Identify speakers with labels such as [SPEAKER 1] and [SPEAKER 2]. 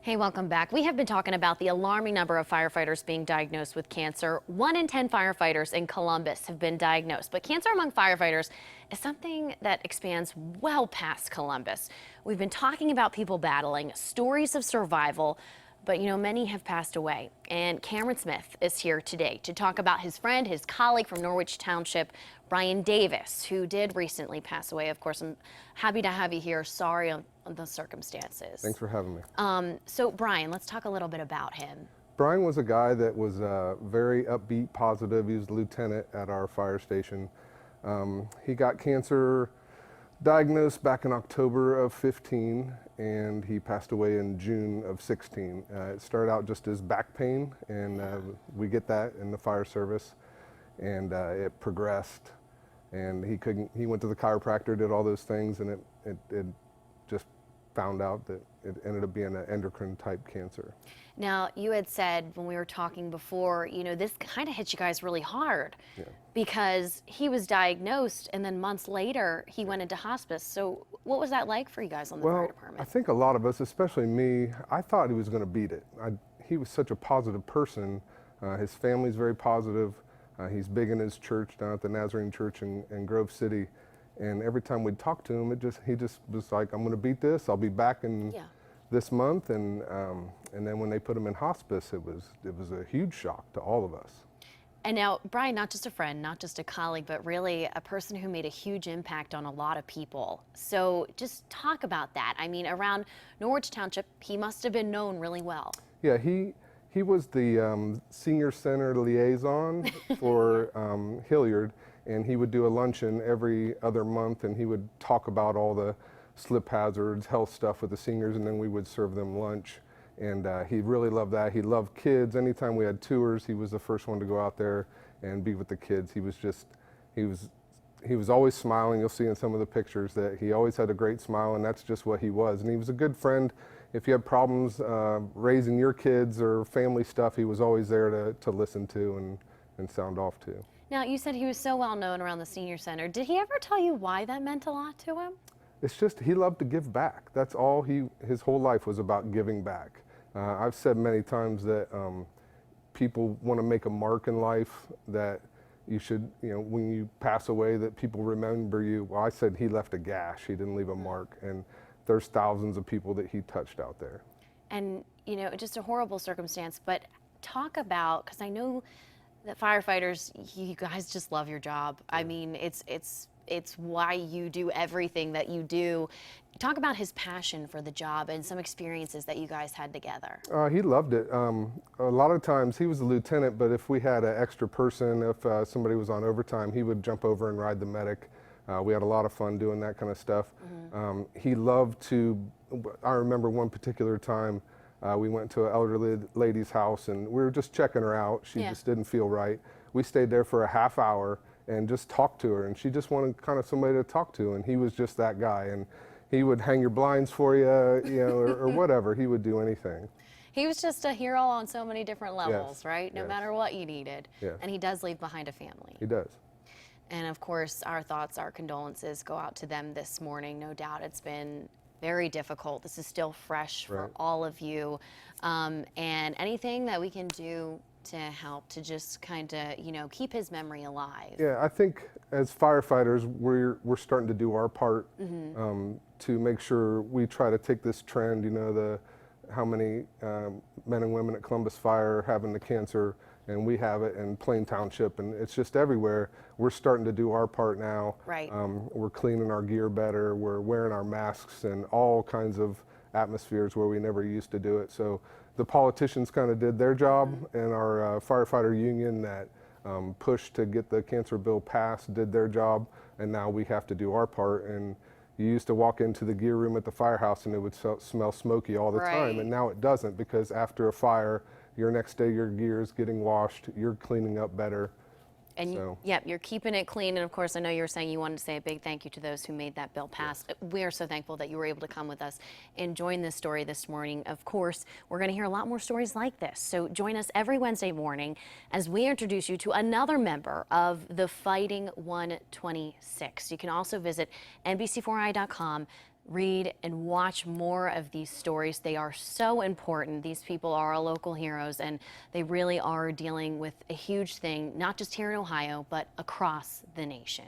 [SPEAKER 1] Hey, welcome back. We have been talking about the alarming number of firefighters being diagnosed with cancer. 1 in 10 firefighters in Columbus have been diagnosed, but cancer among firefighters is something that expands well past Columbus. We've been talking about people battling, stories of survival, but many have passed away. And Cameron Smith is here today to talk about his friend, his colleague from Norwich Township, Bryan Davis, who did recently pass away. Of course, I'm happy to have you here. Sorry on the circumstances.
[SPEAKER 2] Thanks for having me.
[SPEAKER 1] So Bryan, let's talk a little bit about him.
[SPEAKER 2] Bryan was a guy that was very upbeat, positive. He was a lieutenant at our fire station. He got cancer diagnosed back in October of 15, and he passed away in June of 16. It started out just as back pain, and we get that in the fire service, and it progressed, and he went to the chiropractor, did all those things, and it just found out that it ended up being an endocrine type cancer.
[SPEAKER 1] Now, you had said when we were talking before, this kind of hit you guys really hard because he was diagnosed and then months later he went into hospice. So what was that like for you guys on the fire department?
[SPEAKER 2] I think a lot of us, especially me, I thought he was going to beat it. He was such a positive person. His family's very positive. He's big in his church down at the Nazarene Church in Grove City. And every time we'd talk to him, he just was like, I'm going to beat this. I'll be back in this month. And then when they put him in hospice, it was a huge shock to all of us.
[SPEAKER 1] And now, Bryan, not just a friend, not just a colleague, but really a person who made a huge impact on a lot of people. So just talk about that. I mean, around Norwich Township, he must have been known really well.
[SPEAKER 2] Yeah, he was the senior center liaison for Hilliard. And he would do a luncheon every other month, and he would talk about all the slip hazards, health stuff with the seniors, and then we would serve them lunch. And he really loved that. He loved kids. Anytime we had tours, he was the first one to go out there and be with the kids. He was always smiling. You'll see in some of the pictures that he always had a great smile, and that's just what he was. And he was a good friend. If you had problems raising your kids or family stuff, he was always there to listen to and sound off to.
[SPEAKER 1] Now, you said he was so well known around the senior center. Did he ever tell you why that meant a lot to him?
[SPEAKER 2] It's just he loved to give back. That's all his whole life was about, giving back. I've said many times that people want to make a mark in life, that you should, when you pass away, that people remember you. Well, I said he left a gash. He didn't leave a mark. And there's thousands of people that he touched out there.
[SPEAKER 1] And, just a horrible circumstance. But talk about, because I know that firefighters, you guys just love your job. I mean, it's why you do everything that you do. Talk about his passion for the job and some experiences that you guys had together.
[SPEAKER 2] He loved it. A lot of times he was a lieutenant, but if we had an extra person, if somebody was on overtime, he would jump over and ride the medic. We had a lot of fun doing that kind of stuff. He loved to, I remember one particular time, we went to an elderly lady's house and we were just checking her out. She just didn't feel right. We stayed there for a half hour and just talked to her, and she just wanted kind of somebody to talk to, and he was just that guy. And he would hang your blinds for you, or whatever. He would do anything.
[SPEAKER 1] He was just a hero on so many different levels, right? No matter what you needed.
[SPEAKER 2] Yes.
[SPEAKER 1] And he does leave behind a family.
[SPEAKER 2] He does.
[SPEAKER 1] And of course, our thoughts, our condolences go out to them this morning. No doubt it's been very difficult. This is still fresh for all of you. And anything that we can do to help to just kind of, keep his memory alive.
[SPEAKER 2] Yeah, I think as firefighters, we're starting to do our part to make sure we try to take this trend, how many men and women at Columbus Fire are having the cancer, and we have it in Plain Township, and it's just everywhere. We're starting to do our part now.
[SPEAKER 1] Right.
[SPEAKER 2] We're cleaning our gear better. We're wearing our masks in all kinds of atmospheres where we never used to do it. So the politicians kind of did their job, and our firefighter union that pushed to get the cancer bill passed did their job, and now we have to do our part. And you used to walk into the gear room at the firehouse and it would smell smoky all the time, and now it doesn't, because after a fire, your next day your gear is getting washed, you're cleaning up better.
[SPEAKER 1] And you're keeping it clean. And of course, I know you were saying you wanted to say a big thank you to those who made that bill pass. We are so thankful that you were able to come with us and join this story this morning. Of course, we're going to hear a lot more stories like this. So join us every Wednesday morning as we introduce you to another member of the Fighting 126. You can also visit NBC4i.com. read and watch more of these stories. They are so important. These people are our local heroes, and they really are dealing with a huge thing, not just here in Ohio, but across the nation.